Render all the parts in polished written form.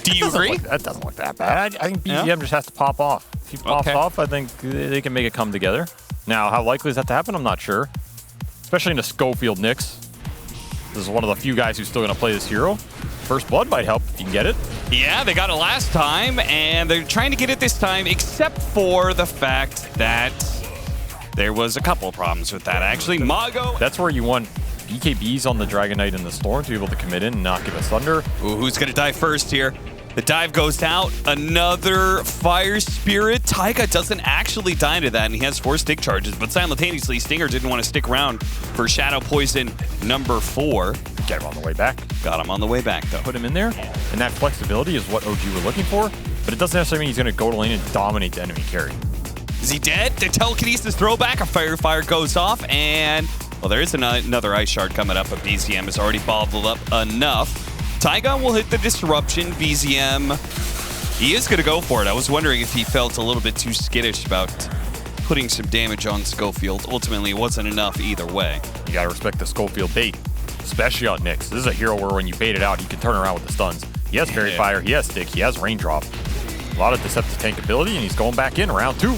Do you agree? That doesn't look that bad. I think BZM just has to pop off. If he pops off, I think they can make it come together. Now, how likely is that to happen? I'm not sure. Especially in the Schofield Knicks. This is one of the few guys who's still going to play this hero. First Blood might help if you can get it. Yeah, they got it last time, and they're trying to get it this time, except for the fact that there was a couple of problems with that, actually. Mago. That's where you want BKBs on the Dragon Knight and the Storm to be able to commit in and not give us Thunder. Ooh, who's going to die first here? The dive goes out. Another Fire Spirit. Taiga doesn't actually die to that, and he has 4 stick charges, but simultaneously, Stinger didn't want to stick around for Shadow Poison number 4. Get him on the way back. Got him on the way back, though. Put him in there, and that flexibility is what OG were looking for, but it doesn't necessarily mean he's going to go to lane and dominate the enemy carry. Is he dead? The telekinesis throwback. A fire goes off, and well, there is another ice shard coming up, but BZM has already bottled up enough. Taiga will hit the disruption. BZM, he is going to go for it. I was wondering if he felt a little bit too skittish about putting some damage on Schofield. Ultimately, it wasn't enough either way. You got to respect the Schofield bait, especially on Nyx. This is a hero where when you bait it out, he can turn around with the stuns. He has Fairy Fire, he has Stick, he has Raindrop. A lot of Deceptive Tank ability, and he's going back in round 2.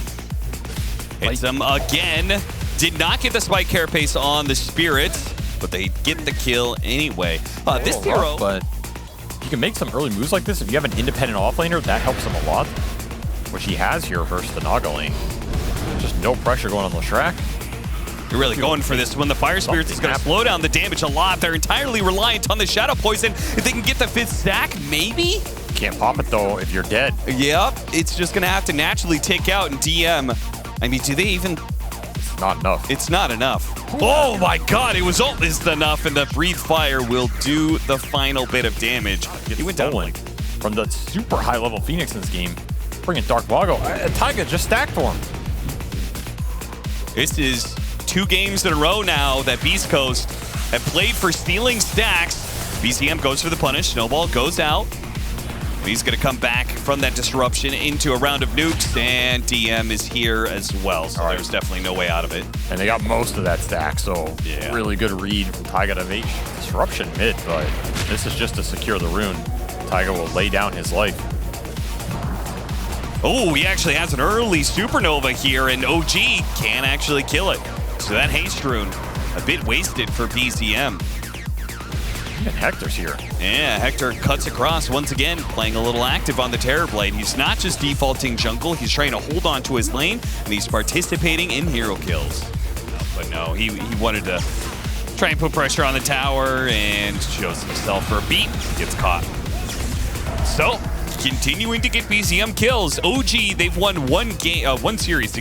Hits him again. Did not get the spike carapace on the Spirit, but they get the kill anyway. This hero... But you can make some early moves like this. If you have an independent offlaner, that helps him a lot. Which he has here versus the Naga lane. Just no pressure going on Leshrac. You're really going for this one. The Fire Spirits is going to slow down the damage a lot. They're entirely reliant on the Shadow Poison. If they can get the 5th stack, maybe? Can't pop it, though, if you're dead. Yep. It's just going to have to naturally take out and DM. I mean, do they even... It's not enough. It's not enough. Oh, my God. It was almost enough, and the Breathe Fire will do the final bit of damage. He went down from the super high-level Phoenix in this game. Bringing Dark Mago. Taiga just stacked for him. This is 2 games in a row now that Beast Coast have played for stealing stacks. BZM goes for the punish. Snowball goes out. He's going to come back from that disruption into a round of nukes, and DM is here as well, so there's definitely no way out of it. And they got most of that stack, so really good read from Taiga to make disruption mid, but this is just to secure the rune. Taiga will lay down his life. Oh, he actually has an early supernova here, and OG can actually kill it. So that haste rune, a bit wasted for BZM. Even Hector's here. Yeah, Hector cuts across once again, playing a little active on the Terrorblade. He's not just defaulting jungle, he's trying to hold on to his lane, and he's participating in hero kills. But no, he wanted to try and put pressure on the tower and shows himself for a beat. Gets caught. So, continuing to get BZM kills. OG, they've won one series,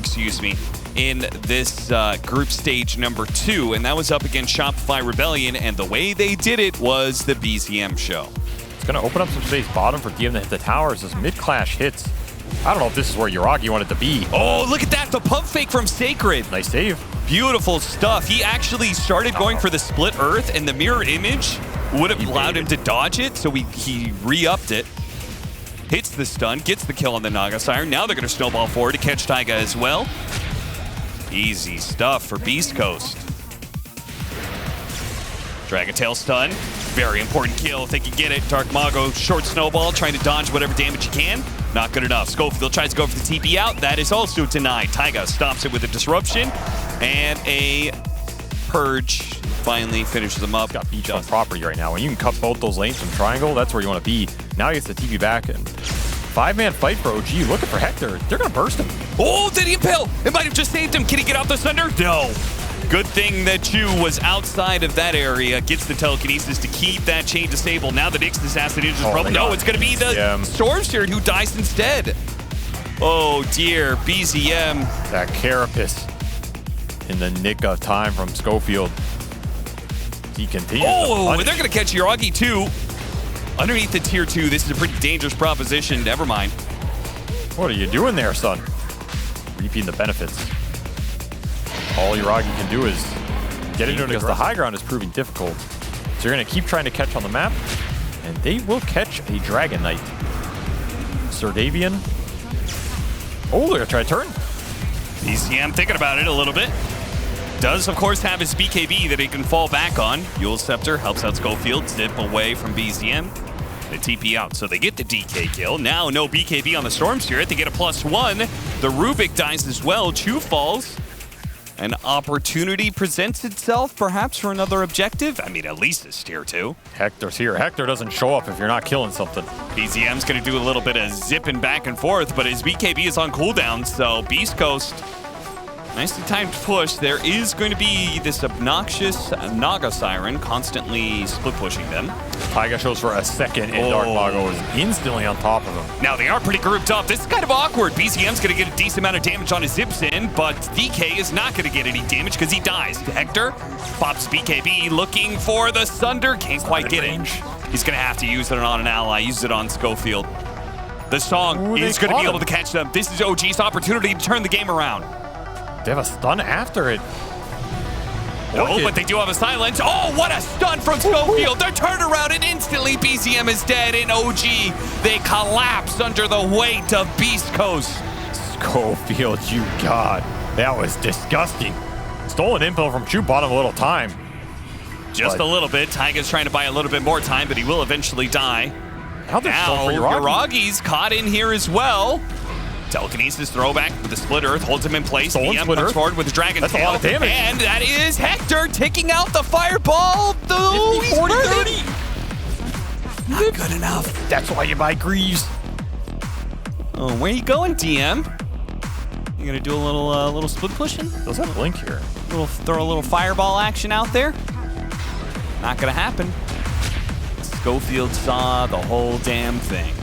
in this group stage number 2, and that was up against Shopify Rebellion, and the way they did it was the BZM show. It's going to open up some space bottom for DM to hit the towers as mid-clash hits. I don't know if this is where Yuragi wanted to be. Oh, look at that, the pump fake from Sacred. Nice save. Beautiful stuff. He actually started going for the split earth, and the mirror image would have allowed him to dodge it, so he re-upped it. Hits the stun, gets the kill on the Naga Siren. Now they're going to snowball forward to catch Taiga as well. Easy stuff for Beast Coast. Dragon Tail stun. Very important kill if they can get it. Dark Mago, short snowball, trying to dodge whatever damage he can. Not good enough. Schofield tries to go for the TP out. That is also denied. Taiga stops it with a disruption. And a purge finally finishes him up. Got beach on property right now. When you can cut both those lanes from triangle, that's where you want to be. Now he gets the TP back, and 5-man fight for OG. Looking for Hector. They're going to burst him. Oh, did he impale? It might have just saved him. Can he get out the thunder? No. Good thing that Chu was outside of that area. Gets the telekinesis to keep that chain disabled. Now the Nyx assassin is problem. No, it's going to be the Storm Spirit who dies instead. Oh, dear. BZM. That carapace in the nick of time from Schofield. He continues. Oh, they're going to catch Yuragi too. Underneath the tier 2, this is a pretty dangerous proposition. Never mind. What are you doing there, son? Reaping the benefits. All Yuragi can do is get into it because the high ground is proving difficult. So you're going to keep trying to catch on the map, and they will catch a Dragon Knight. Sir Davian. Oh, they're going to try to turn. BZM thinking about it a little bit. Does, of course, have his BKB that he can fall back on. Yule Scepter helps out Schofield zip away from BZM. They TP out, so they get the DK kill. Now no BKB on the Storm Spirit. They get a +1. The Rubik dies as well. Chu falls. An opportunity presents itself, perhaps, for another objective. I mean, at least it's tier 2. Hector's here. Hector doesn't show up if you're not killing something. BZM's going to do a little bit of zipping back and forth, but his BKB is on cooldown, so Beast Coast, nicely timed push. There is going to be this obnoxious Naga Siren constantly split pushing them. Taiga shows for a second, and Dark Mago is instantly on top of him. Now they are pretty grouped up. This is kind of awkward. BZM's going to get a decent amount of damage on his zips in, but DK is not going to get any damage because he dies. Hector pops BKB looking for the Sunder. Can't quite get it. He's going to have to use it on an ally. Use it on Schofield. The song is going to be able to catch them. This is OG's opportunity to turn the game around. They have a stun after it. No, but they do have a silence. Oh, what a stun from Schofield. They're turned around and instantly BZM is dead. And OG, they collapse under the weight of Beast Coast. Schofield, you god. That was disgusting. Stolen info from Chu bought him a little time. Just a little bit. Taiga's trying to buy a little bit more time, but he will eventually die. Now Yuragi's caught in here as well. Telekinesis throwback with the split earth holds him in place. DM comes forward with the dragon tail. A lot of damage. And that is Hector taking out the fireball. Though 40-30. Not good enough. That's why you buy Greaves. Oh, where you going, DM? You gonna do a little split pushing? Does that blink here? Throw a little fireball action out there? Not gonna happen. Schofield saw the whole damn thing.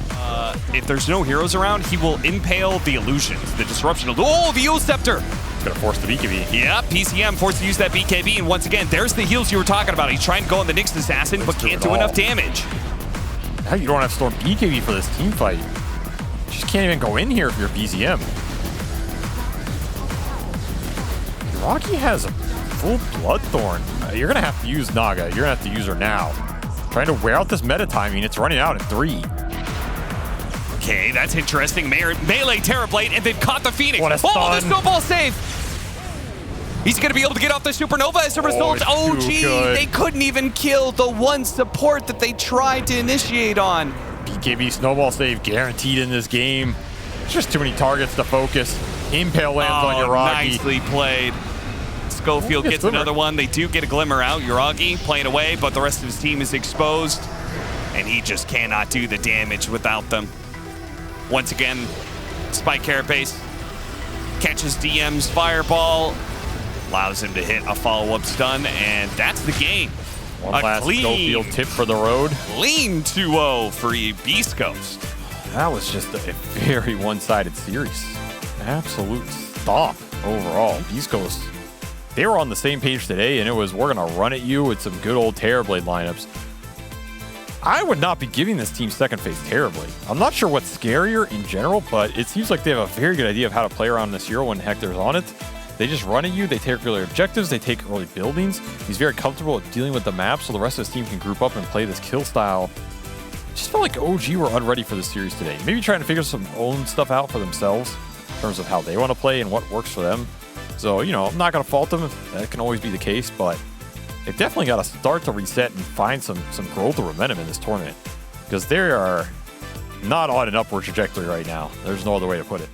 If there's no heroes around, he will impale the illusions, the disruption. Oh, the Eel Scepter! It's gonna force the BKB. Yeah, PCM forced to use that BKB, and once again, there's the heals you were talking about. He's trying to go on the Nyx Assassin, but can't do enough damage. Now you don't have Storm BKB for this team fight. You just can't even go in here if you're BZM. Rocky has a full Bloodthorn. You're gonna have to use Naga. You're gonna have to use her now. Trying to wear out this meta timing. It's running out in 3. Okay, that's interesting. Melee Terrorblade and then caught the Phoenix. What a stun. Oh, the snowball save. He's going to be able to get off the Supernova as a result. Oh, gee, they couldn't even kill the one support that they tried to initiate on. BKB snowball save guaranteed in this game. There's just too many targets to focus. Impale lands on Yuragi. Nicely played. Schofield gets another one. They do get a glimmer out. Yuragi playing away, but the rest of his team is exposed. And he just cannot do the damage without them. Once again, Spike Carapace catches DM's fireball, allows him to hit a follow-up stun, and that's the game. One last Schofield tip for the road. Clean 2-0 for Beast Coast. That was just a very one-sided series. Absolute stomp overall. Beast Coast, they were on the same page today, and it was, we're going to run at you with some good old Terrorblade lineups. I would not be giving this team second phase Terrorblade. I'm not sure what's scarier in general, but it seems like they have a very good idea of how to play around this hero when Hector's on it. They just run at you, they take early objectives, they take early buildings. He's very comfortable at dealing with the map, so the rest of his team can group up and play this kill style. Just felt like OG were unready for this series today. Maybe trying to figure some own stuff out for themselves in terms of how they want to play and what works for them. So, you know, I'm not going to fault them. That can always be the case, but they've definitely got to start to reset and find some growth or momentum in this tournament, because they are not on an upward trajectory right now. There's no other way to put it.